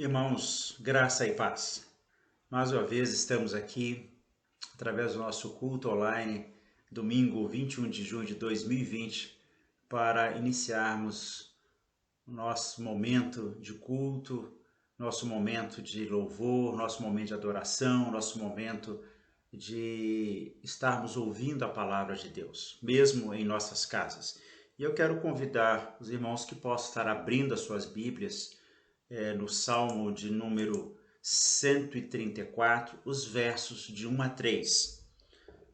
Irmãos, graça e paz. Mais uma vez estamos aqui através do nosso culto online, domingo 21 de junho de 2020, para iniciarmos o nosso momento de culto, nosso momento de louvor, nosso momento de adoração, nosso momento de estarmos ouvindo a palavra de Deus, mesmo em nossas casas. E eu quero convidar os irmãos que possam estar abrindo as suas Bíblias no Salmo de número 134, os versos de 1 a 3,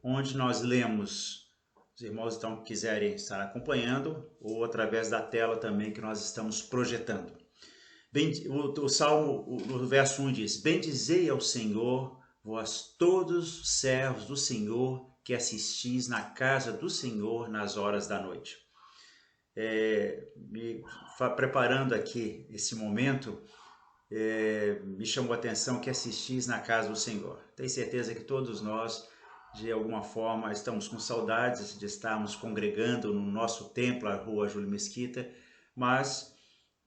onde nós lemos, os irmãos então quiserem estar acompanhando, ou através da tela também que nós estamos projetando. O Salmo, o verso 1 diz: Bendizei ao Senhor, vós todos os servos do Senhor, que assistis na casa do Senhor nas horas da noite. Preparando aqui esse momento, me chamou a atenção que assistis na casa do Senhor. Tenho certeza que todos nós, de alguma forma, estamos com saudades de estarmos congregando no nosso templo, a Rua Júlio Mesquita, mas,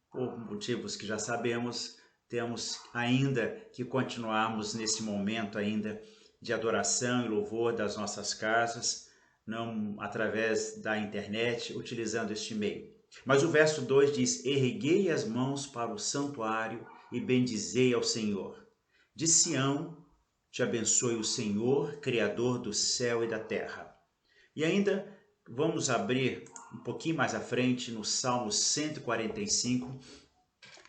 por motivos que já sabemos, temos ainda que continuarmos nesse momento ainda de adoração e louvor das nossas casas, não através da internet, utilizando este meio. Mas o verso 2 diz: Erguei as mãos para o santuário e bendizei ao Senhor. De Sião te abençoe o Senhor, Criador do céu e da terra. E ainda vamos abrir um pouquinho mais à frente no Salmo 145,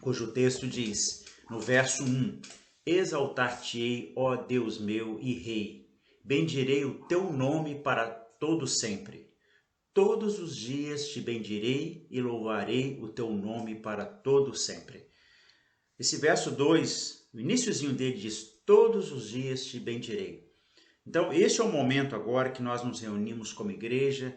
cujo texto diz, no verso 1, Exaltar-te-ei, ó Deus meu e Rei, bendirei o teu nome para todo sempre. Todos os dias te bendirei e louvarei o teu nome para todo sempre. Esse verso 2, o iniciozinho dele diz, todos os dias te bendirei. Então, este é o momento agora que nós nos reunimos como igreja,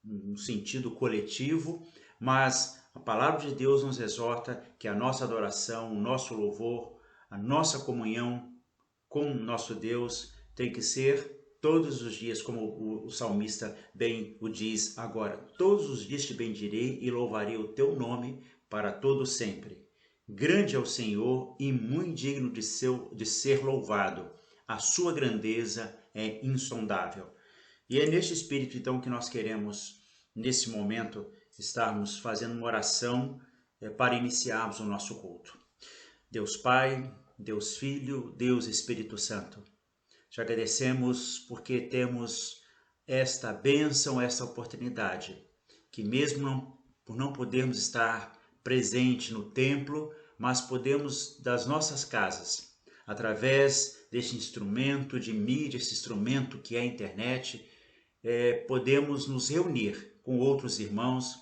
no sentido coletivo, mas a palavra de Deus nos exorta que a nossa adoração, o nosso louvor, a nossa comunhão com o nosso Deus tem que ser todos os dias, como o salmista bem o diz agora. Todos os dias te bendirei e louvarei o teu nome para todo sempre. Grande é o Senhor e muito digno de ser louvado. A sua grandeza é insondável. E é neste espírito, então, que nós queremos, nesse momento, estarmos fazendo uma oração para iniciarmos o nosso culto. Deus Pai, Deus Filho, Deus Espírito Santo, te agradecemos porque temos esta bênção, esta oportunidade, que mesmo por não podermos estar presente no templo, mas podemos das nossas casas, através deste instrumento de mídia, esse instrumento que é a internet, podemos nos reunir com outros irmãos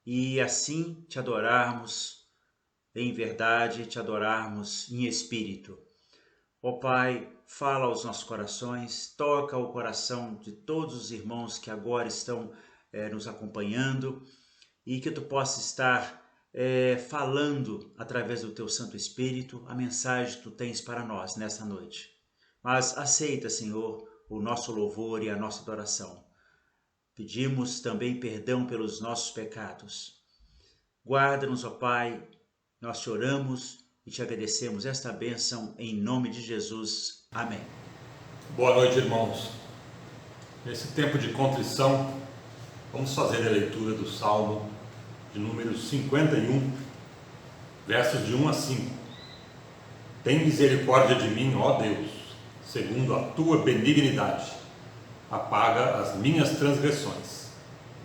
e assim te adorarmos em verdade, te adorarmos em espírito. Ó Pai, fala aos nossos corações, toca o coração de todos os irmãos que agora estão nos acompanhando e que tu possa estar falando através do teu Santo Espírito a mensagem que tu tens para nós nessa noite. Mas aceita, Senhor, o nosso louvor e a nossa adoração. Pedimos também perdão pelos nossos pecados. Guarda-nos, ó Pai, nós te oramos e te agradecemos esta bênção em nome de Jesus. Amém. Boa noite, irmãos. Nesse tempo de contrição, vamos fazer a leitura do Salmo de número 51, versos de 1 a 5. Tem misericórdia de mim, ó Deus, segundo a tua benignidade. Apaga as minhas transgressões,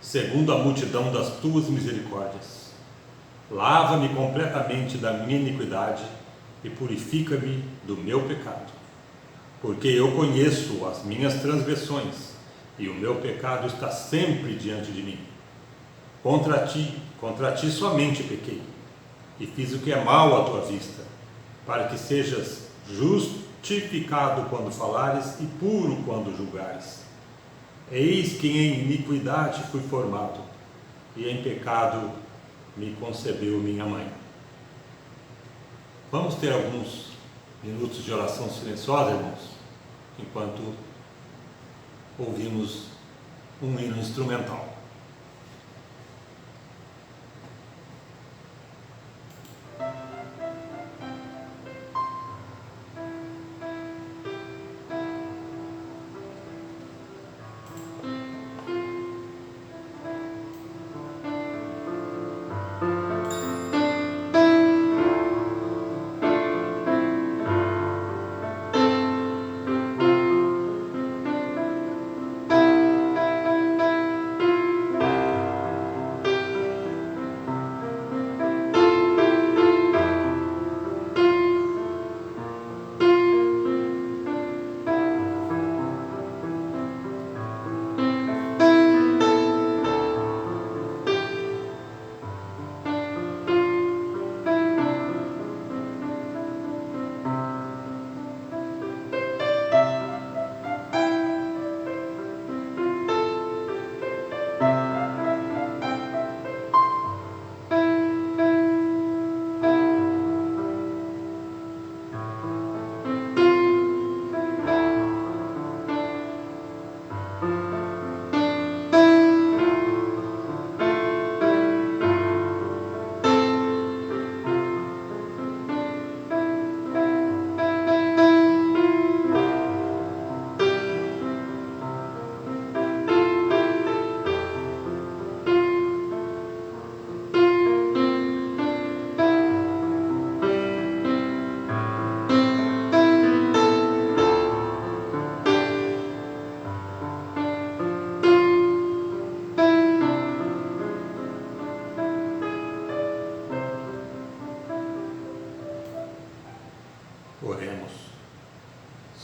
segundo a multidão das tuas misericórdias. Lava-me completamente da minha iniquidade e purifica-me do meu pecado. Porque eu conheço as minhas transgressões e o meu pecado está sempre diante de mim. Contra ti somente pequei e fiz o que é mal à tua vista, para que sejas justificado quando falares e puro quando julgares. Eis que em iniquidade fui formado e em pecado me concebeu minha mãe. Vamos ter alguns minutos de oração silenciosa, irmãos, enquanto ouvimos um hino instrumental.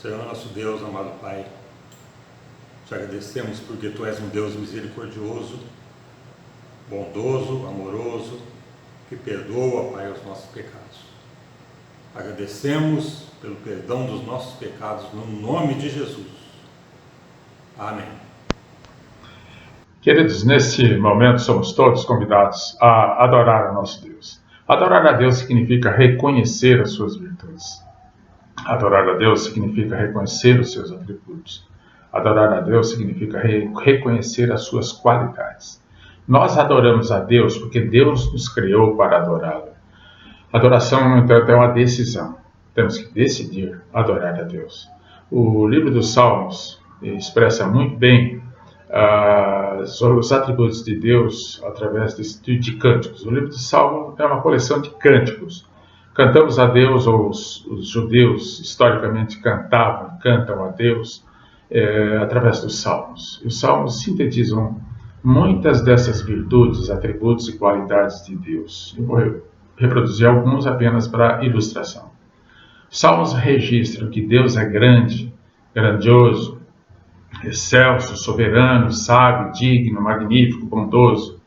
Senhor nosso Deus, amado Pai, te agradecemos porque Tu és um Deus misericordioso, bondoso, amoroso, que perdoa, Pai, os nossos pecados. Agradecemos pelo perdão dos nossos pecados no nome de Jesus. Amém. Queridos, nesse momento somos todos convidados a adorar a nosso Deus. Adorar a Deus significa reconhecer as suas virtudes. Adorar a Deus significa reconhecer os seus atributos. Adorar a Deus significa reconhecer as suas qualidades. Nós adoramos a Deus porque Deus nos criou para adorá-lo. Adoração, no entanto, é uma decisão. Temos que decidir adorar a Deus. O livro dos Salmos expressa muito bem os atributos de Deus através de cânticos. O livro dos Salmos é uma coleção de cânticos. Cantamos a Deus, ou os judeus historicamente cantam a Deus através dos Salmos. Os Salmos sintetizam muitas dessas virtudes, atributos e qualidades de Deus. Eu vou reproduzir alguns apenas para ilustração. Os Salmos registram que Deus é grande, grandioso, excelso, soberano, sábio, digno, magnífico, bondoso.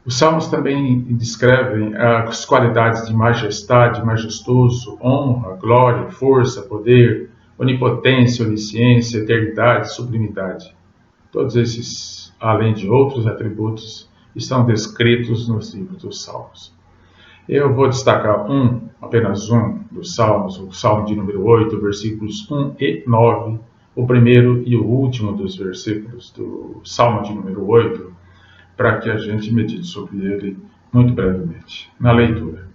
Os Salmos também descrevem as qualidades de majestade, majestoso, honra, glória, força, poder, onipotência, onisciência, eternidade, sublimidade. Todos esses, além de outros atributos, estão descritos nos livros dos Salmos. Eu vou destacar apenas um dos Salmos, o Salmo de número 8, versículos 1 e 9, o primeiro e o último dos versículos do Salmo de número 8, para que a gente medite sobre ele muito brevemente. Na leitura.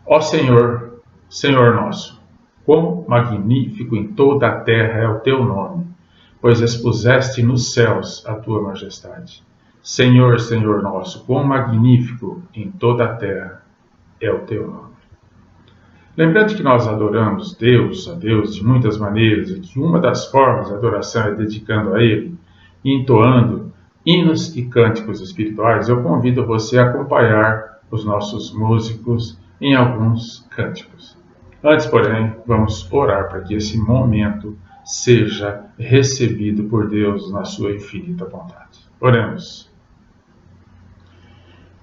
Ó Senhor, Senhor nosso, quão magnífico em toda a terra é o teu nome, pois expuseste nos céus a tua majestade. Senhor, Senhor nosso, quão magnífico em toda a terra é o teu nome. Lembrando que nós adoramos a Deus de muitas maneiras, e que uma das formas de adoração é dedicando a Ele, e entoando hinos e cânticos espirituais, eu convido você a acompanhar os nossos músicos em alguns cânticos. Antes, porém, vamos orar para que esse momento seja recebido por Deus na sua infinita bondade. Oremos.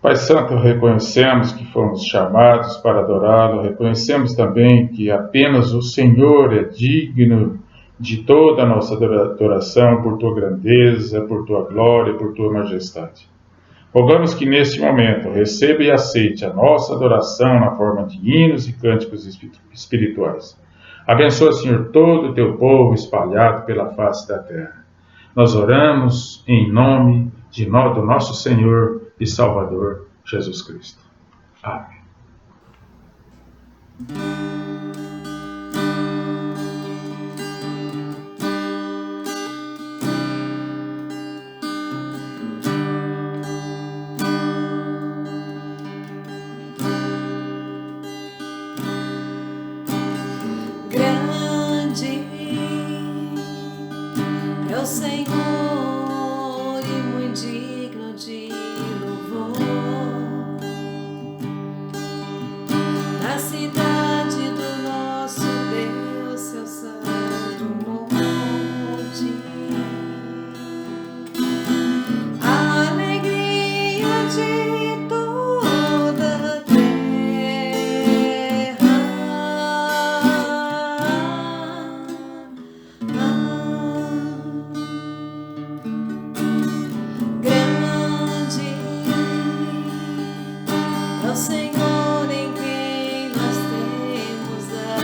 Pai Santo, reconhecemos que fomos chamados para adorá-lo, reconhecemos também que apenas o Senhor é digno de toda a nossa adoração por tua grandeza, por tua glória, por tua majestade. Rogamos que neste momento receba e aceite a nossa adoração na forma de hinos e cânticos espirituais. Abençoa, Senhor, todo o teu povo espalhado pela face da terra. Nós oramos em nome do nosso Senhor e Salvador Jesus Cristo. Amém. Grande é o Senhor e muito digno de louvor. Na cidade do nosso Deus, seu santo monte, a alegria de toda a terra. Grande é o Senhor em quem nós temos a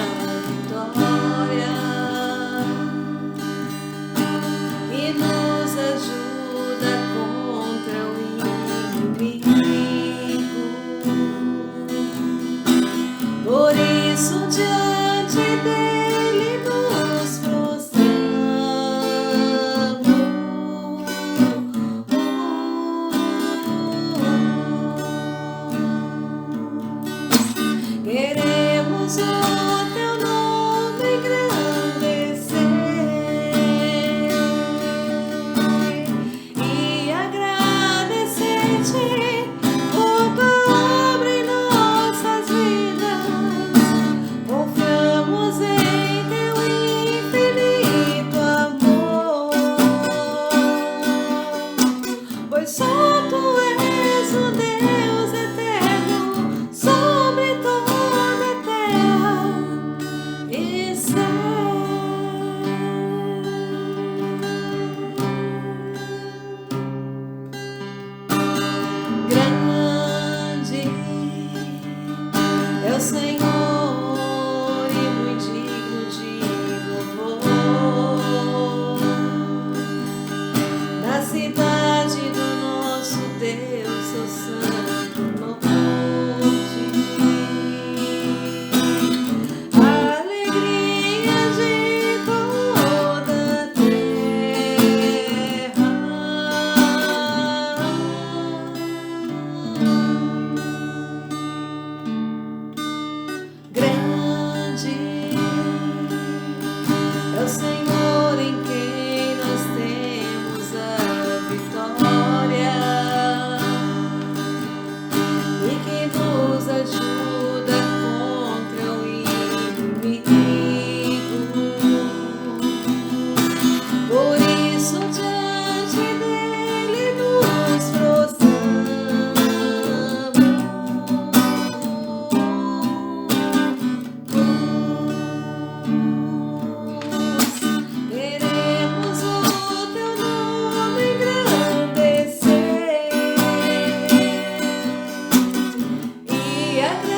vitória, e nos ajuda contra o inimigo. Por isso, diante dele nos prostramos. ajuda contra o inimigo. Por isso diante dele nos queremos o teu nome engrandecer e agradecer.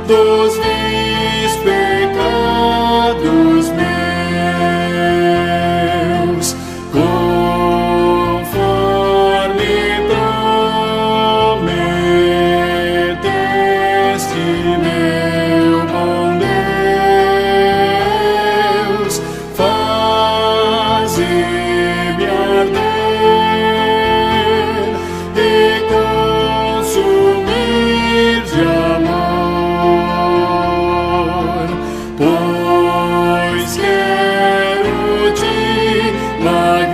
dos vis pecados meus, conforme prometeste, meu bom Deus, faze-me arder e consumir de amor, pois quero te magnificar,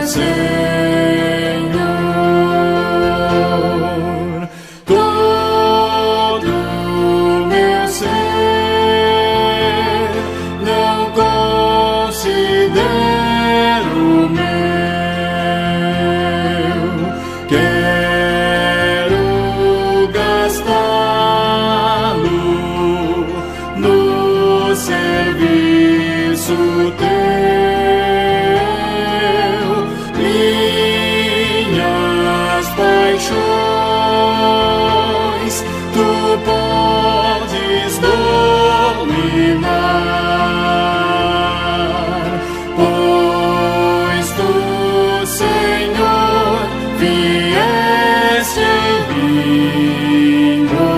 Senhor. Todo meu ser não considero meu, quero gastá-lo no serviço teu, minhas paixões tu podes dominar, pois tu, Senhor, vieste em mim morar.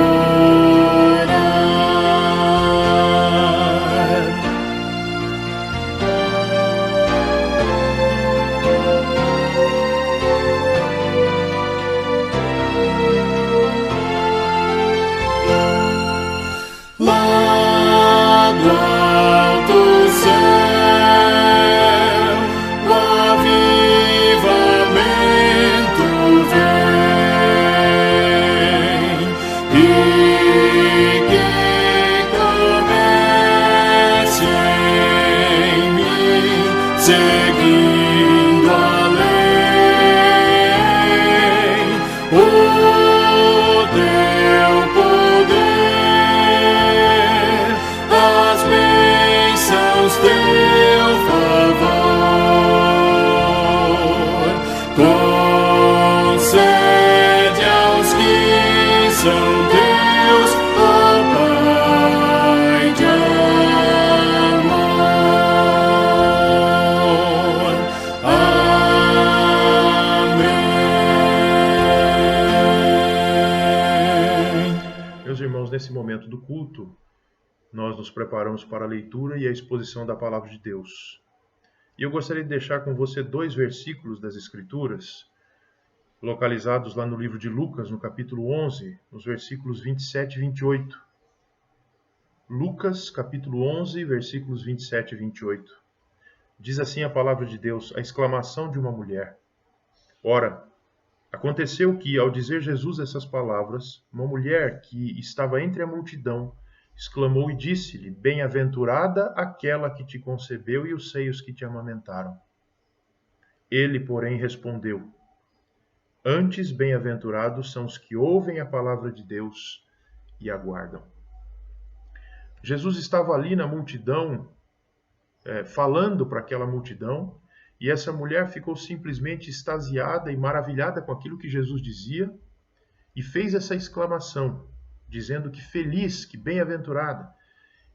Lá do alto céu, o avivamento vem, e que comece em mim, seguindo além o teu poder, as bênçãos teu favor, concede aos que são teus, ó Pai de amor. Amém. Meus irmãos, nesse momento do culto, nós nos preparamos para a leitura e a exposição da Palavra de Deus. E eu gostaria de deixar com você 2 versículos das Escrituras, localizados lá no livro de Lucas, no capítulo 11, nos versículos 27 e 28. Lucas, capítulo 11, versículos 27 e 28. Diz assim a Palavra de Deus, a exclamação de uma mulher. Ora, aconteceu que, ao dizer Jesus essas palavras, uma mulher que estava entre a multidão exclamou e disse-lhe, bem-aventurada aquela que te concebeu e os seios que te amamentaram. Ele, porém, respondeu, antes bem-aventurados são os que ouvem a palavra de Deus e aguardam. Jesus estava ali na multidão, falando para aquela multidão, e essa mulher ficou simplesmente extasiada e maravilhada com aquilo que Jesus dizia, e fez essa exclamação, dizendo que feliz, que bem-aventurada,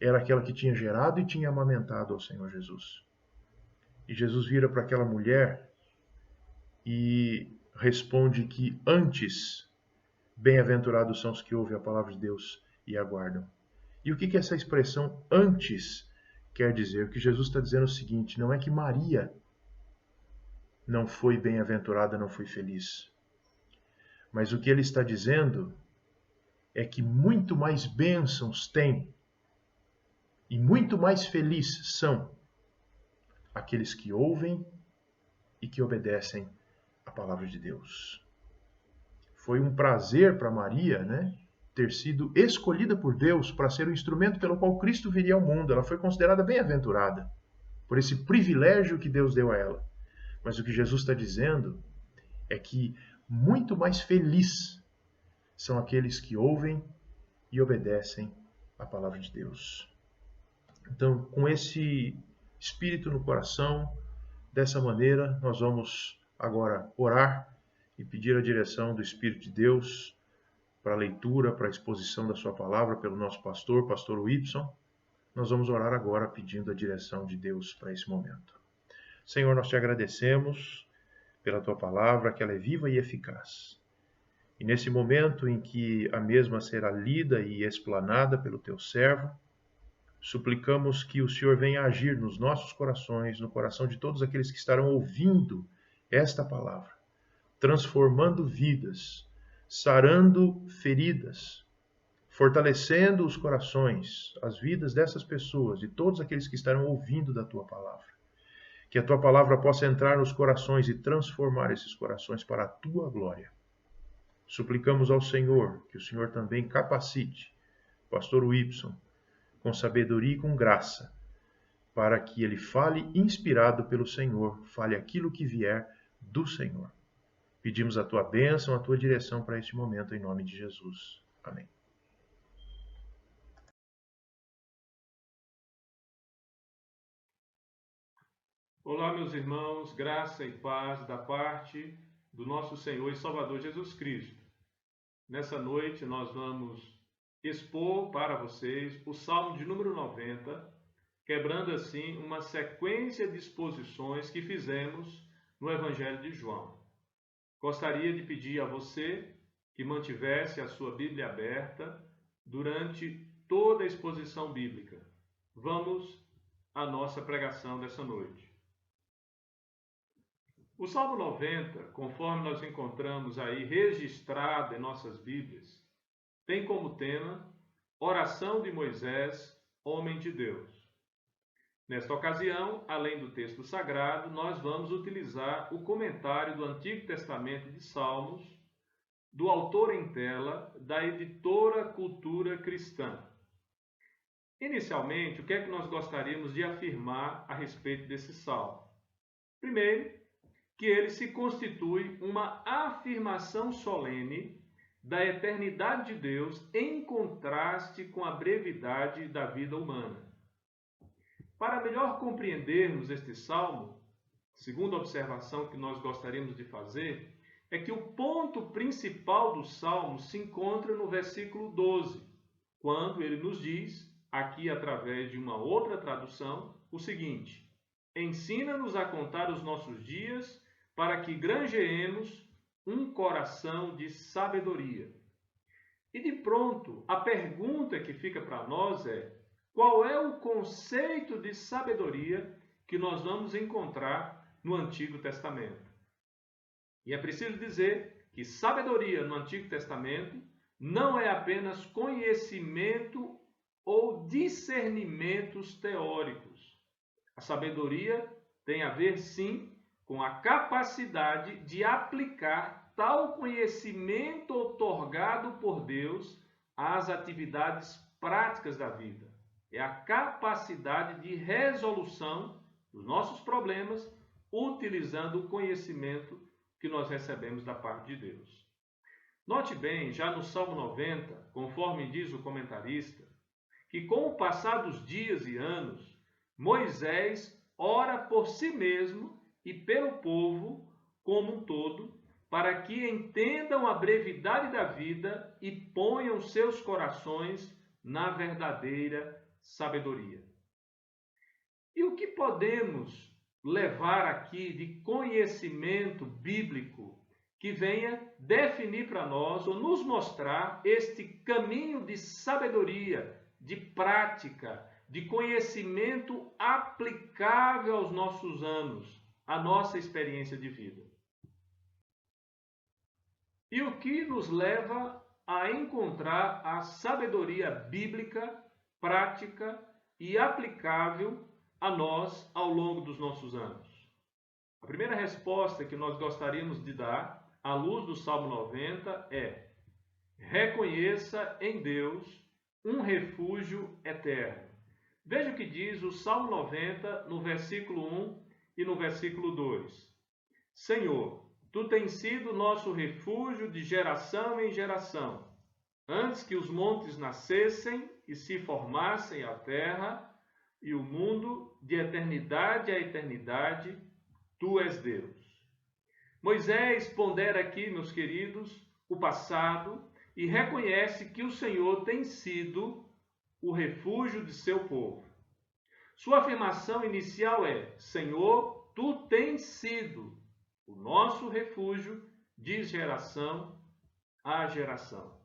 era aquela que tinha gerado e tinha amamentado ao Senhor Jesus. E Jesus vira para aquela mulher e responde que antes, bem-aventurados são os que ouvem a palavra de Deus e aguardam. E o que essa expressão antes quer dizer? O que Jesus está dizendo é o seguinte, não é que Maria não foi bem-aventurada, não foi feliz. Mas o que ele está dizendo é que muito mais bênçãos tem e muito mais felizes são aqueles que ouvem e que obedecem a palavra de Deus. Foi um prazer para Maria, ter sido escolhida por Deus para ser o instrumento pelo qual Cristo viria ao mundo. Ela foi considerada bem-aventurada por esse privilégio que Deus deu a ela. Mas o que Jesus está dizendo é que muito mais feliz são aqueles que ouvem e obedecem a palavra de Deus. Então, com esse espírito no coração, dessa maneira, nós vamos agora orar e pedir a direção do Espírito de Deus para a leitura, para a exposição da sua palavra pelo nosso pastor, pastor Whitson. Nós vamos orar agora pedindo a direção de Deus para esse momento. Senhor, nós te agradecemos pela tua palavra, que ela é viva e eficaz. E nesse momento em que a mesma será lida e explanada pelo teu servo, suplicamos que o Senhor venha agir nos nossos corações, no coração de todos aqueles que estarão ouvindo esta palavra, transformando vidas, sarando feridas, fortalecendo os corações, as vidas dessas pessoas, de todos aqueles que estarão ouvindo da tua palavra. Que a tua palavra possa entrar nos corações e transformar esses corações para a tua glória. Suplicamos ao Senhor que o Senhor também capacite o pastor Whitson com sabedoria e com graça, para que ele fale inspirado pelo Senhor, fale aquilo que vier do Senhor. Pedimos a tua bênção, a tua direção para este momento, em nome de Jesus. Amém. Olá, meus irmãos, graça e paz da parte do nosso Senhor e Salvador Jesus Cristo. Nessa noite nós vamos expor para vocês o Salmo de número 90, quebrando assim uma sequência de exposições que fizemos no Evangelho de João. Gostaria de pedir a você que mantivesse a sua Bíblia aberta durante toda a exposição bíblica. Vamos à nossa pregação dessa noite. O Salmo 90, conforme nós encontramos aí registrado em nossas Bíblias, tem como tema Oração de Moisés, homem de Deus. Nesta ocasião, além do texto sagrado, nós vamos utilizar o comentário do Antigo Testamento de Salmos, do autor em tela, da editora Cultura Cristã. Inicialmente, o que é que nós gostaríamos de afirmar a respeito desse salmo? Primeiro, que ele se constitui uma afirmação solene da eternidade de Deus em contraste com a brevidade da vida humana. Para melhor compreendermos este salmo, segunda observação que nós gostaríamos de fazer, é que o ponto principal do salmo se encontra no versículo 12, quando ele nos diz, aqui através de uma outra tradução, o seguinte: ensina-nos a contar os nossos dias para que granjeemos um coração de sabedoria. E de pronto, a pergunta que fica para nós é: qual é o conceito de sabedoria que nós vamos encontrar no Antigo Testamento? E é preciso dizer que sabedoria no Antigo Testamento não é apenas conhecimento ou discernimentos teóricos. A sabedoria tem a ver, sim, com a capacidade de aplicar tal conhecimento outorgado por Deus às atividades práticas da vida. É a capacidade de resolução dos nossos problemas utilizando o conhecimento que nós recebemos da parte de Deus. Note bem, já no Salmo 90, conforme diz o comentarista, que com o passar dos dias e anos, Moisés ora por si mesmo e pelo povo como um todo, para que entendam a brevidade da vida e ponham seus corações na verdadeira sabedoria. E o que podemos levar aqui de conhecimento bíblico que venha definir para nós ou nos mostrar este caminho de sabedoria, de prática, de conhecimento aplicável aos nossos anos, à nossa experiência de vida? E o que nos leva a encontrar a sabedoria bíblica, prática e aplicável a nós ao longo dos nossos anos? A primeira resposta que nós gostaríamos de dar, à luz do Salmo 90, é: reconheça em Deus um refúgio eterno. Veja o que diz o Salmo 90, no versículo 1 e no versículo 2. Senhor, Tu tens sido nosso refúgio de geração em geração. Antes que os montes nascessem e se formassem a terra e o mundo, de eternidade a eternidade, Tu és Deus. Moisés pondera aqui, meus queridos, o passado e reconhece que o Senhor tem sido o refúgio de seu povo. Sua afirmação inicial é: Senhor, tu tens sido o nosso refúgio de geração a geração.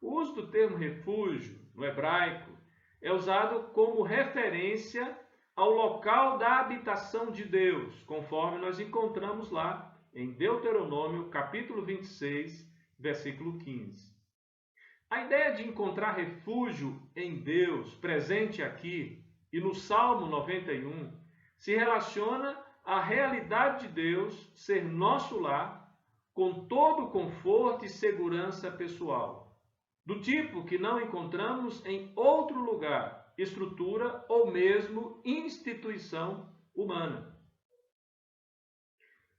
O uso do termo refúgio no hebraico é usado como referência ao local da habitação de Deus, conforme nós encontramos lá em Deuteronômio, capítulo 26, versículo 15. A ideia de encontrar refúgio em Deus, presente aqui e no Salmo 91, se relaciona à realidade de Deus ser nosso lar, com todo o conforto e segurança pessoal, do tipo que não encontramos em outro lugar, estrutura ou mesmo instituição humana.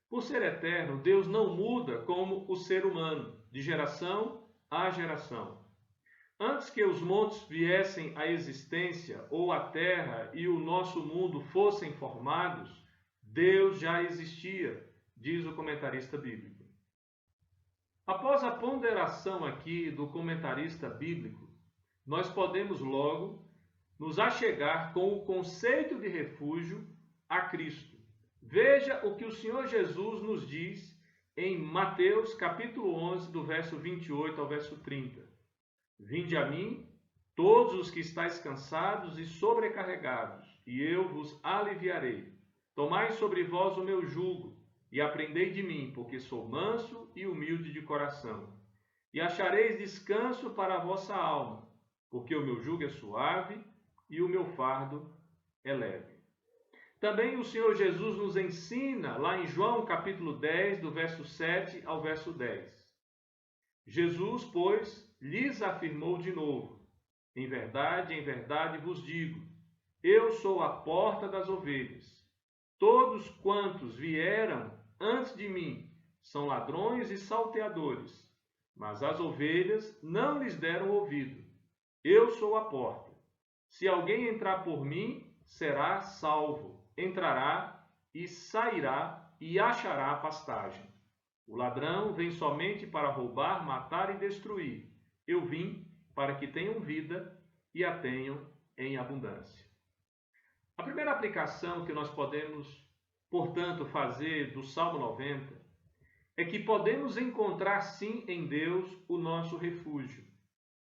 Por ser eterno, Deus não muda como o ser humano, de geração a geração. Antes que os montes viessem à existência, ou a terra e o nosso mundo fossem formados, Deus já existia, diz o comentarista bíblico. Após a ponderação aqui do comentarista bíblico, nós podemos logo nos achegar com o conceito de refúgio a Cristo. Veja o que o Senhor Jesus nos diz em Mateus capítulo 11, do verso 28 ao verso 30. Vinde a mim, todos os que estáis cansados e sobrecarregados, e eu vos aliviarei. Tomai sobre vós o meu jugo, e aprendei de mim, porque sou manso e humilde de coração. E achareis descanso para a vossa alma, porque o meu jugo é suave e o meu fardo é leve. Também o Senhor Jesus nos ensina, lá em João capítulo 10, do verso 7 ao verso 10. Jesus, pois, lhes afirmou de novo: em verdade vos digo, eu sou a porta das ovelhas. Todos quantos vieram antes de mim são ladrões e salteadores, mas as ovelhas não lhes deram ouvido. Eu sou a porta. Se alguém entrar por mim, será salvo. Entrará e sairá e achará pastagem. O ladrão vem somente para roubar, matar e destruir. Eu vim para que tenham vida e a tenham em abundância. A primeira aplicação que nós podemos, portanto, fazer do Salmo 90 é que podemos encontrar sim em Deus o nosso refúgio.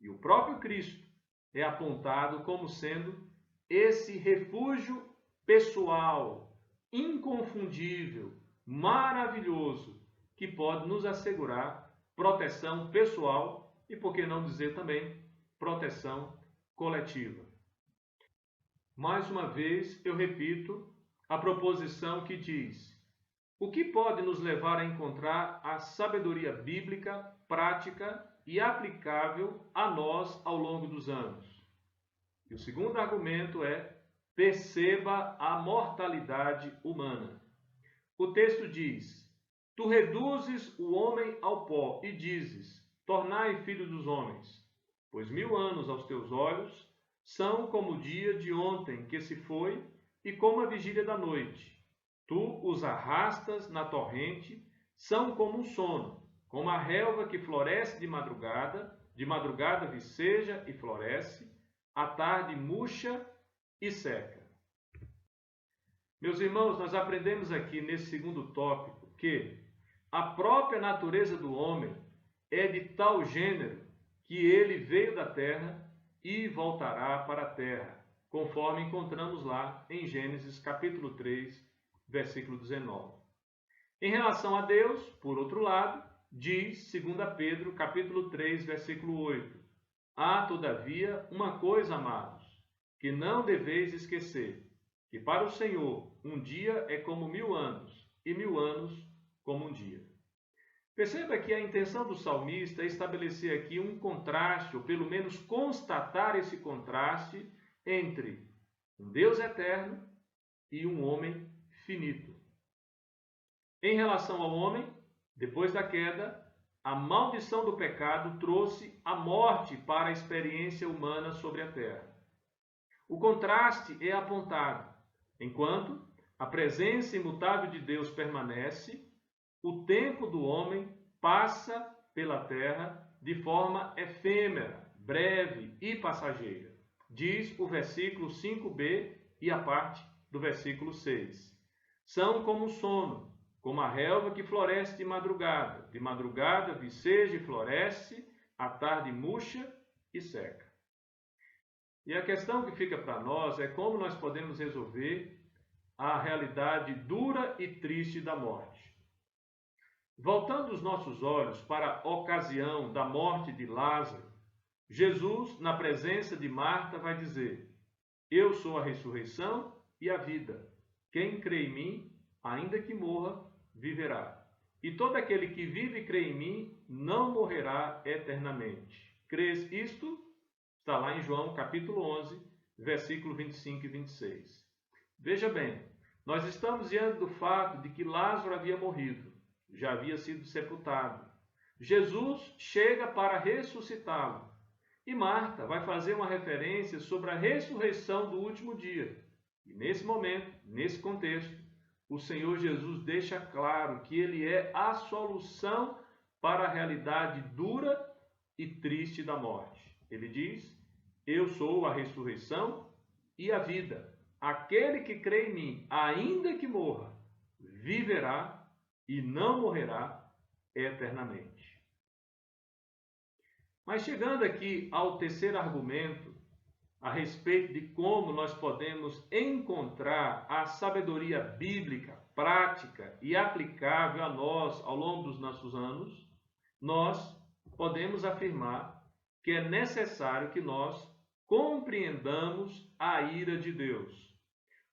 E o próprio Cristo é apontado como sendo esse refúgio pessoal, inconfundível, maravilhoso, que pode nos assegurar proteção pessoal e, por que não dizer também, proteção coletiva. Mais uma vez, eu repito a proposição que diz: o que pode nos levar a encontrar a sabedoria bíblica, prática e aplicável a nós ao longo dos anos? E o segundo argumento é: perceba a mortalidade humana. O texto diz: tu reduzes o homem ao pó e dizes: tornai filho dos homens, pois 1000 anos aos teus olhos são como o dia de ontem que se foi e como a vigília da noite. Tu os arrastas na torrente, são como um sono, como a relva que floresce de madrugada viceja e floresce, à tarde murcha e seca. Meus irmãos, nós aprendemos aqui nesse segundo tópico que a própria natureza do homem é de tal gênero que ele veio da terra e voltará para a terra, conforme encontramos lá em Gênesis capítulo 3, versículo 19. Em relação a Deus, por outro lado, diz 2 Pedro capítulo 3, versículo 8: há, todavia, uma coisa, amados, que não deveis esquecer, que para o Senhor um dia é como 1000 anos, e 1000 anos como um dia. Perceba que a intenção do salmista é estabelecer aqui um contraste, ou pelo menos constatar esse contraste entre um Deus eterno e um homem finito. Em relação ao homem, depois da queda, a maldição do pecado trouxe a morte para a experiência humana sobre a terra. O contraste é apontado. Enquanto a presença imutável de Deus permanece, o tempo do homem passa pela terra de forma efêmera, breve e passageira. Diz o versículo 5b e a parte do versículo 6. São como o sono, como a relva que floresce de madrugada viceja e floresce, à tarde murcha e seca. E a questão que fica para nós é como nós podemos resolver a realidade dura e triste da morte. Voltando os nossos olhos para a ocasião da morte de Lázaro, Jesus, na presença de Marta, vai dizer: eu sou a ressurreição e a vida. Quem crê em mim, ainda que morra, viverá. E todo aquele que vive e crê em mim, não morrerá eternamente. Crês isto? Está lá em João capítulo 11, versículo 25 e 26. Veja bem, nós estamos diante do fato de que Lázaro havia morrido, já havia sido sepultado. Jesus chega para ressuscitá-lo. E Marta vai fazer uma referência sobre a ressurreição do último dia. E nesse momento, nesse contexto, o Senhor Jesus deixa claro que Ele é a solução para a realidade dura e triste da morte. Ele diz: eu sou a ressurreição e a vida. Aquele que crê em mim, ainda que morra, viverá e não morrerá eternamente. Mas chegando aqui ao terceiro argumento, a respeito de como nós podemos encontrar a sabedoria bíblica, prática e aplicável a nós ao longo dos nossos anos, nós podemos afirmar que é necessário que nós compreendamos a ira de Deus.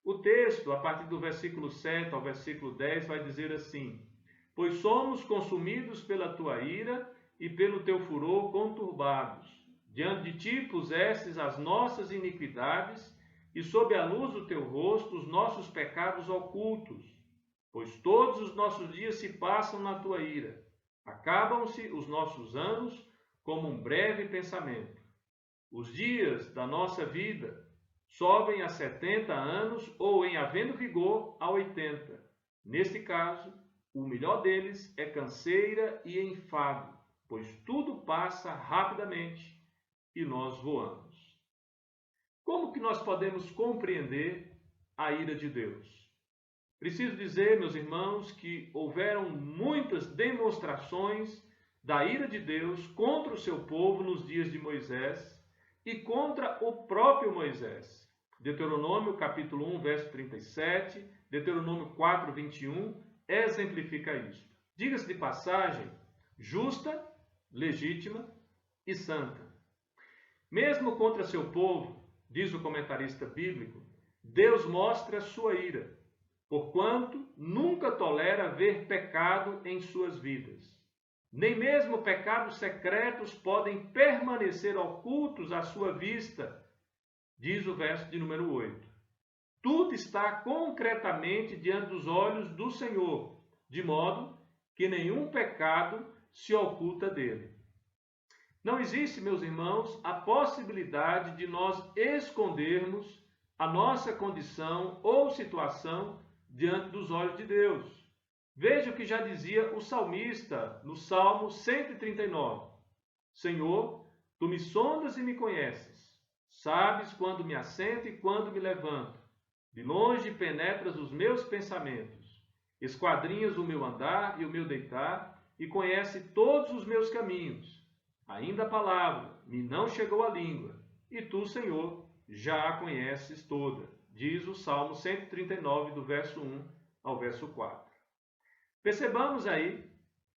O texto, a partir do versículo 7 ao versículo 10, vai dizer assim: pois somos consumidos pela tua ira e pelo teu furor conturbados. Diante de ti pusestes as nossas iniquidades, e sob a luz do teu rosto os nossos pecados ocultos. Pois todos os nossos dias se passam na tua ira. Acabam-se os nossos anos como um breve pensamento. Os dias da nossa vida sobem a 70 anos, ou, em havendo vigor, a 80. Neste caso, o melhor deles é canseira e enfado, pois tudo passa rapidamente e nós voamos. Como que nós podemos compreender a ira de Deus? Preciso dizer, meus irmãos, que houveram muitas demonstrações da ira de Deus contra o seu povo nos dias de Moisés e contra o próprio Moisés. Deuteronômio capítulo 1, verso 37, Deuteronômio 4, 21, exemplifica isto. Diga-se de passagem, justa, legítima e santa. Mesmo contra seu povo, diz o comentarista bíblico, Deus mostra sua ira, porquanto nunca tolera ver pecado em suas vidas. Nem mesmo pecados secretos podem permanecer ocultos à sua vista, diz o verso de número 8. Tudo está concretamente diante dos olhos do Senhor, de modo que nenhum pecado se oculta dele. Não existe, meus irmãos, a possibilidade de nós escondermos a nossa condição ou situação diante dos olhos de Deus. Veja o que já dizia o salmista no Salmo 139. Senhor, tu me sondas e me conheces. Sabes quando me assento e quando me levanto. De longe penetras os meus pensamentos. Esquadrinhas o meu andar e o meu deitar e conhece todos os meus caminhos. Ainda a palavra me não chegou à língua, e tu, Senhor, já a conheces toda, diz o Salmo 139, do verso 1 ao verso 4. Percebamos aí,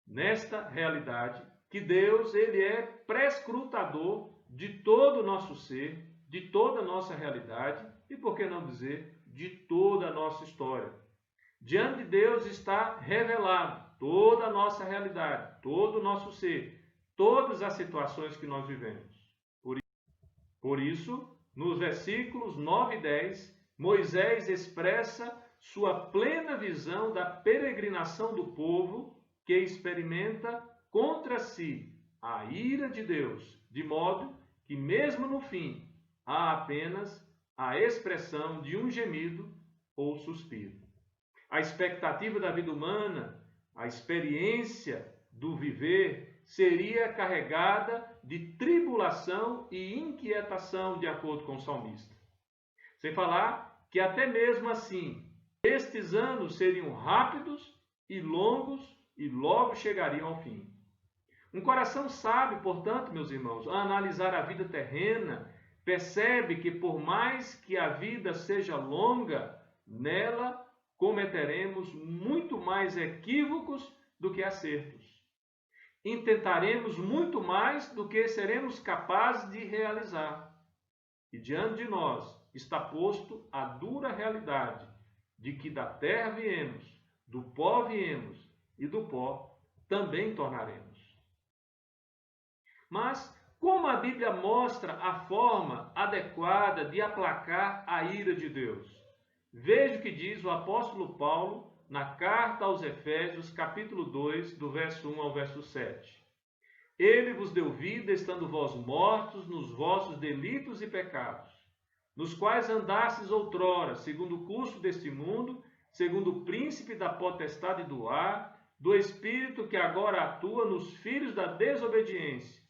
nesta realidade, que Deus ele é prescrutador de todo o nosso ser, de toda a nossa realidade e, por que não dizer, de toda a nossa história. Diante de Deus está revelado toda a nossa realidade, todo o nosso ser, todas as situações que nós vivemos. Por isso, nos versículos 9 e 10, Moisés expressa sua plena visão da peregrinação do povo que experimenta contra si a ira de Deus, de modo que mesmo no fim há apenas a expressão de um gemido ou suspiro. A expectativa da vida humana, a experiência do viver seria carregada de tribulação e inquietação, de acordo com o salmista. Sem falar que até mesmo assim, estes anos seriam rápidos e longos e logo chegariam ao fim. Um coração sábio, portanto, meus irmãos, a analisar a vida terrena, percebe que por mais que a vida seja longa, nela cometeremos muito mais equívocos do que acertos. Intentaremos muito mais do que seremos capazes de realizar. E diante de nós está posto a dura realidade de que da terra viemos, do pó viemos e do pó também tornaremos. Mas como a Bíblia mostra a forma adequada de aplacar a ira de Deus? Veja o que diz o apóstolo Paulo na carta aos Efésios, capítulo 2, do verso 1 ao verso 7. Ele vos deu vida, estando vós mortos nos vossos delitos e pecados, nos quais andastes outrora, segundo o curso deste mundo, segundo o príncipe da potestade do ar, do espírito que agora atua nos filhos da desobediência,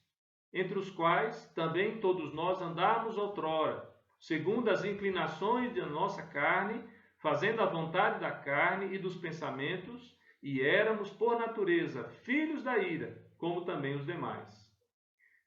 entre os quais também todos nós andávamos outrora, segundo as inclinações da nossa carne, fazendo a vontade da carne e dos pensamentos, e éramos, por natureza, filhos da ira, como também os demais.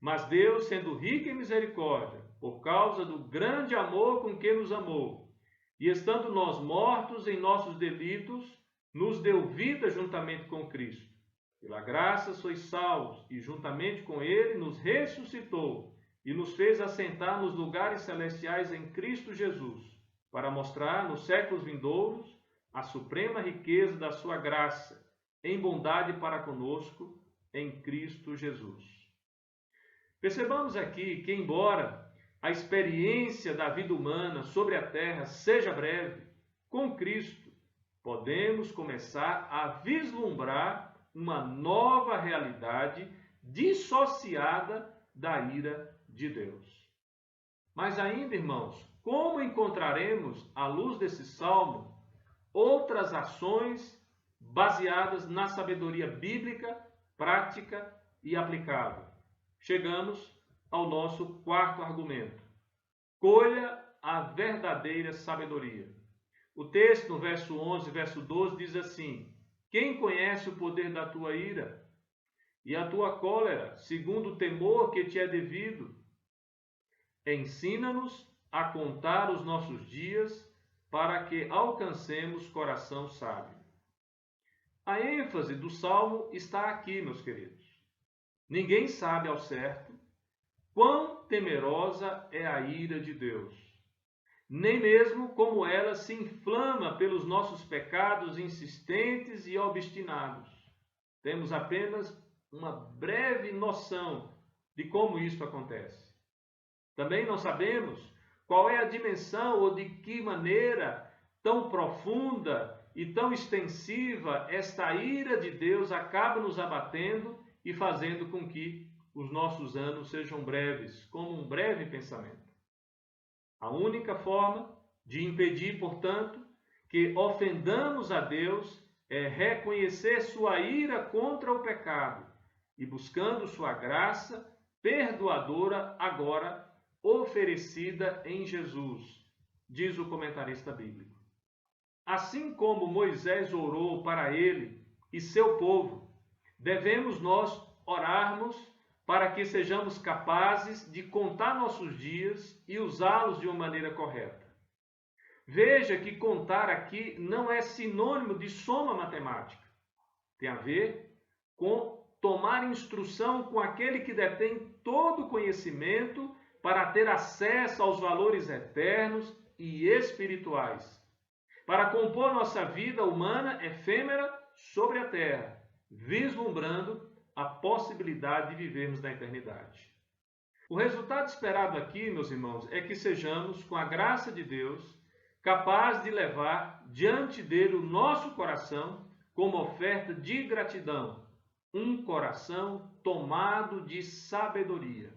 Mas Deus, sendo rico em misericórdia, por causa do grande amor com que nos amou, e estando nós mortos em nossos delitos, nos deu vida juntamente com Cristo. Pela graça sois salvos, e juntamente com Ele nos ressuscitou, e nos fez assentar nos lugares celestiais em Cristo Jesus, para mostrar nos séculos vindouros a suprema riqueza da sua graça, em bondade para conosco, em Cristo Jesus. Percebamos aqui que, embora a experiência da vida humana sobre a terra seja breve, com Cristo podemos começar a vislumbrar uma nova realidade dissociada da ira de Deus. Mas ainda, irmãos, como encontraremos, à luz desse salmo, outras ações baseadas na sabedoria bíblica, prática e aplicável? Chegamos ao nosso quarto argumento. Colha a verdadeira sabedoria. O texto, no verso 11 e verso 12, diz assim: quem conhece o poder da tua ira e a tua cólera, segundo o temor que te é devido? Ensina-nos a contar os nossos dias, para que alcancemos coração sábio. A ênfase do salmo está aqui, meus queridos. Ninguém sabe ao certo quão temerosa é a ira de Deus, nem mesmo como ela se inflama pelos nossos pecados insistentes e obstinados. Temos apenas uma breve noção de como isso acontece. Também não sabemos qual é a dimensão ou de que maneira tão profunda e tão extensiva esta ira de Deus acaba nos abatendo e fazendo com que os nossos anos sejam breves, como um breve pensamento. A única forma de impedir, portanto, que ofendamos a Deus é reconhecer sua ira contra o pecado e buscando sua graça perdoadora agora oferecida em Jesus, diz o comentarista bíblico. Assim como Moisés orou para ele e seu povo, devemos nós orarmos para que sejamos capazes de contar nossos dias e usá-los de uma maneira correta. Veja que contar aqui não é sinônimo de soma matemática. Tem a ver com tomar instrução com aquele que detém todo o conhecimento para ter acesso aos valores eternos e espirituais, para compor nossa vida humana efêmera sobre a terra, vislumbrando a possibilidade de vivermos na eternidade. O resultado esperado aqui, meus irmãos, é que sejamos, com a graça de Deus, capazes de levar diante dele o nosso coração como oferta de gratidão, um coração tomado de sabedoria.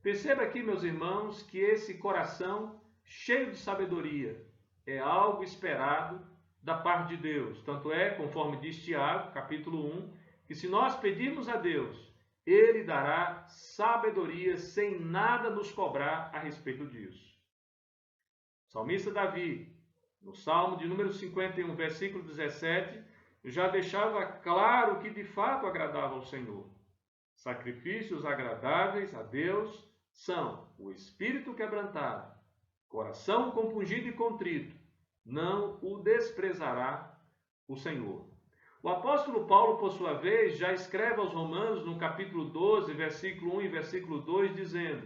Perceba aqui, meus irmãos, que esse coração cheio de sabedoria é algo esperado da parte de Deus. Tanto é, conforme diz Tiago, capítulo 1, que se nós pedirmos a Deus, Ele dará sabedoria sem nada nos cobrar a respeito disso. O salmista Davi, no Salmo de número 51, versículo 17, já deixava claro que de fato agradava ao Senhor. Sacrifícios agradáveis a Deus são o espírito quebrantado, coração compungido e contrito, não o desprezará o Senhor. O apóstolo Paulo, por sua vez, já escreve aos Romanos, no capítulo 12, versículo 1 e versículo 2, dizendo: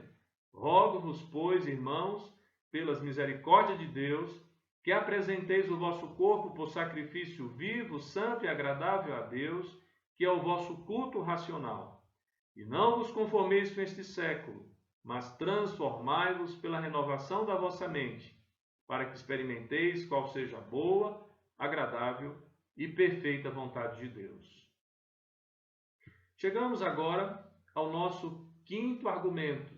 Rogo-vos, pois, irmãos, pelas misericórdias de Deus, que apresenteis o vosso corpo por sacrifício vivo, santo e agradável a Deus, que é o vosso culto racional. E não vos conformeis com este século, mas transformai-vos pela renovação da vossa mente, para que experimenteis qual seja a boa, agradável e perfeita vontade de Deus. Chegamos agora ao nosso quinto argumento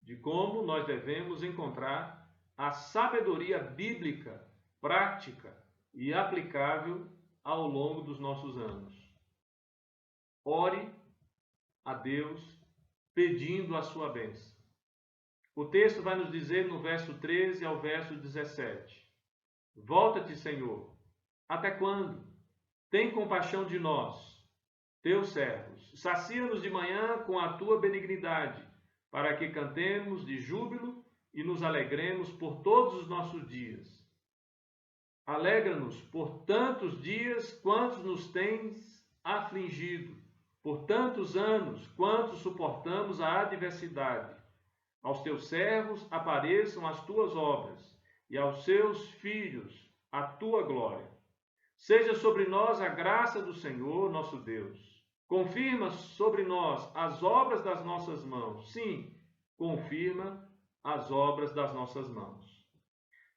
de como nós devemos encontrar a sabedoria bíblica, prática e aplicável ao longo dos nossos anos. Ore a Deus pedindo a sua bênção. O texto vai nos dizer no verso 13 ao verso 17: Volta-te, Senhor, até quando? Tem compaixão de nós, teus servos. Sacia-nos de manhã com a tua benignidade, para que cantemos de júbilo e nos alegremos por todos os nossos dias. Alegra-nos por tantos dias quantos nos tens afligido, por tantos anos quantos suportamos a adversidade. Aos teus servos apareçam as tuas obras, e aos seus filhos a tua glória. Seja sobre nós a graça do Senhor, nosso Deus. Confirma sobre nós as obras das nossas mãos. Sim, confirma as obras das nossas mãos.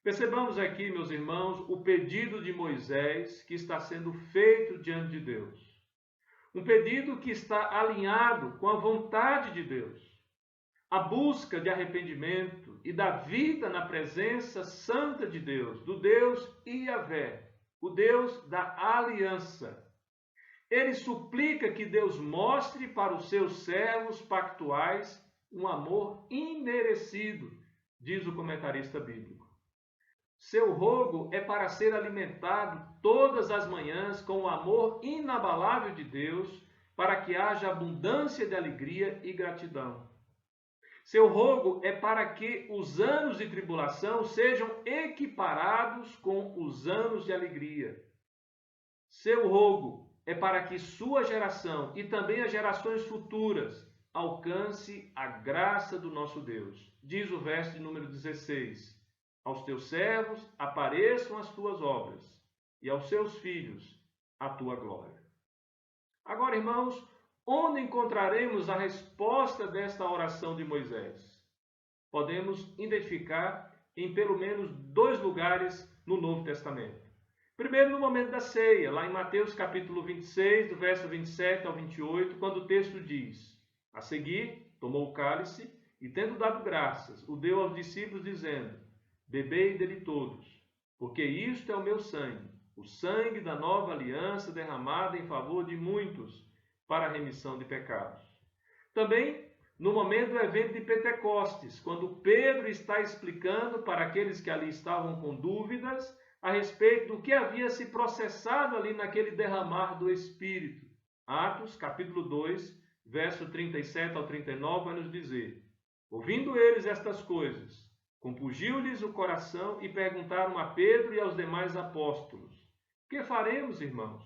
Percebamos aqui, meus irmãos, o pedido de Moisés que está sendo feito diante de Deus. Um pedido que está alinhado com a vontade de Deus. A busca de arrependimento e da vida na presença santa de Deus, do Deus Yahvé, o Deus da aliança. Ele suplica que Deus mostre para os seus servos pactuais um amor imerecido, diz o comentarista bíblico. Seu rogo é para ser alimentado todas as manhãs com o amor inabalável de Deus, para que haja abundância de alegria e gratidão. Seu rogo é para que os anos de tribulação sejam equiparados com os anos de alegria. Seu rogo é para que sua geração e também as gerações futuras alcance a graça do nosso Deus. Diz o verso de número 16: Aos teus servos apareçam as tuas obras, e aos seus filhos a tua glória. Agora, irmãos, onde encontraremos a resposta desta oração de Moisés? Podemos identificar em pelo menos 2 lugares no Novo Testamento. Primeiro, no momento da ceia, lá em Mateus capítulo 26, do verso 27 ao 28, quando o texto diz: A seguir, tomou o cálice e, tendo dado graças, o deu aos discípulos, dizendo: Bebei dele todos, porque isto é o meu sangue, o sangue da nova aliança derramada em favor de muitos, para a remissão de pecados. Também no momento do evento de Pentecostes, quando Pedro está explicando para aqueles que ali estavam com dúvidas a respeito do que havia se processado ali naquele derramar do Espírito. Atos, capítulo 2, verso 37 ao 39, vai nos dizer: Ouvindo eles estas coisas, compungiu-lhes o coração e perguntaram a Pedro e aos demais apóstolos: Que faremos, irmãos?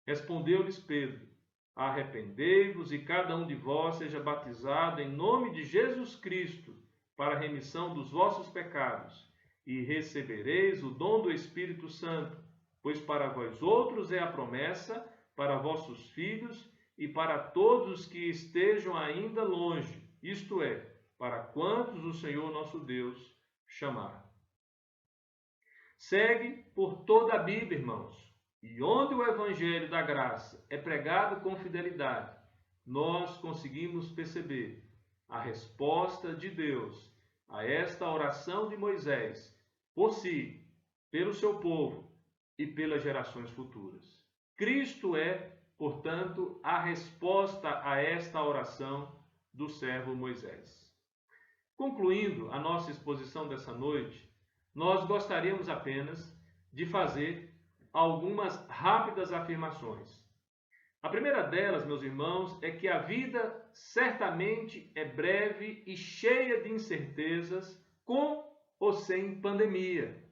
Respondeu-lhes Pedro: Arrependei-vos e cada um de vós seja batizado em nome de Jesus Cristo para a remissão dos vossos pecados, e recebereis o dom do Espírito Santo, pois para vós outros é a promessa, para vossos filhos e para todos os que estejam ainda longe, isto é, para quantos o Senhor nosso Deus chamar. Segue por toda a Bíblia, irmãos. E onde o Evangelho da Graça é pregado com fidelidade, nós conseguimos perceber a resposta de Deus a esta oração de Moisés, por si, pelo seu povo e pelas gerações futuras. Cristo é portanto, a resposta a esta oração do servo Moisés. Concluindo a nossa exposição dessa noite, nós gostaríamos apenas de fazer algumas rápidas afirmações. A primeira delas, meus irmãos, é que a vida certamente é breve e cheia de incertezas, com ou sem pandemia.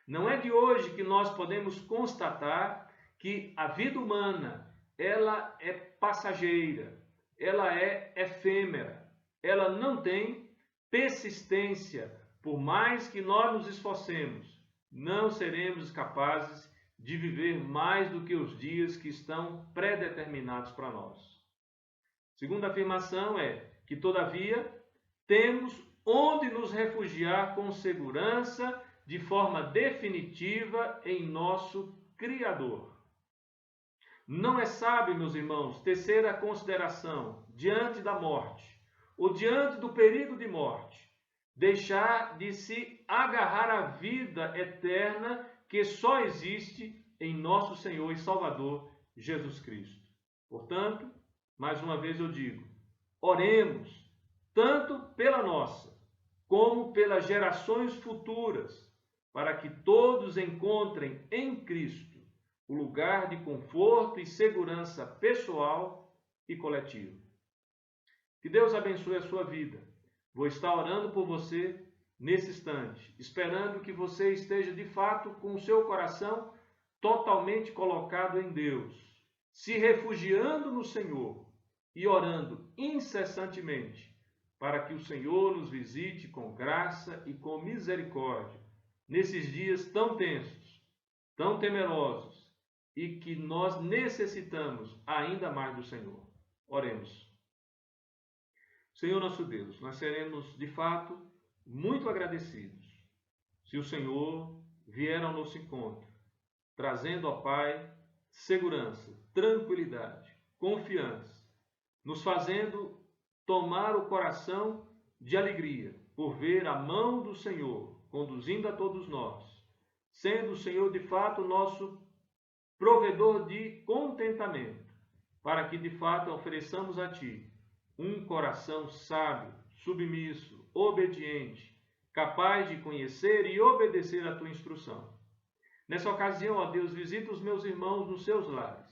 Não é de hoje que nós podemos constatar que a vida humana, ela é passageira, ela é efêmera, ela não tem persistência. Por mais que nós nos esforcemos, não seremos capazes de viver mais do que os dias que estão predeterminados para nós. Segunda afirmação é que, todavia, temos onde nos refugiar com segurança, de forma definitiva, em nosso Criador. Não é sábio, meus irmãos, tecer a consideração diante da morte, ou diante do perigo de morte, deixar de se agarrar à vida eterna que só existe em nosso Senhor e Salvador Jesus Cristo. Portanto, mais uma vez eu digo, oremos tanto pela nossa, como pelas gerações futuras, para que todos encontrem em Cristo o lugar de conforto e segurança pessoal e coletiva. Que Deus abençoe a sua vida. Vou estar orando por você nesse instante, esperando que você esteja de fato com o seu coração totalmente colocado em Deus, se refugiando no Senhor e orando incessantemente para que o Senhor nos visite com graça e com misericórdia nesses dias tão tensos, tão temerosos e que nós necessitamos ainda mais do Senhor. Oremos. Senhor nosso Deus, nós seremos de fato muito agradecidos se o Senhor vier ao nosso encontro, trazendo ao Pai segurança, tranquilidade, confiança, nos fazendo tomar o coração de alegria por ver a mão do Senhor conduzindo a todos nós, sendo o Senhor de fato o nosso provedor de contentamento, para que de fato ofereçamos a Ti um coração sábio, submisso, obediente, capaz de conhecer e obedecer a Tua instrução. Nessa ocasião, ó Deus, visita os meus irmãos nos seus lares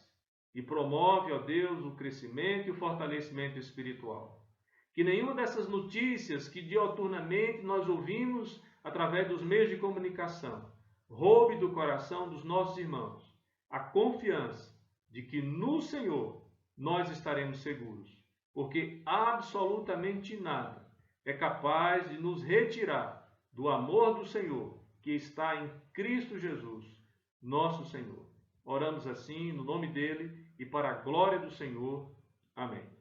e promove, ó Deus, o crescimento e o fortalecimento espiritual. Que nenhuma dessas notícias que dioturnamente nós ouvimos através dos meios de comunicação roube do coração dos nossos irmãos a confiança de que no Senhor nós estaremos seguros, porque absolutamente nada é capaz de nos retirar do amor do Senhor que está em Cristo Jesus, nosso Senhor. Oramos assim no nome dele e para a glória do Senhor. Amém.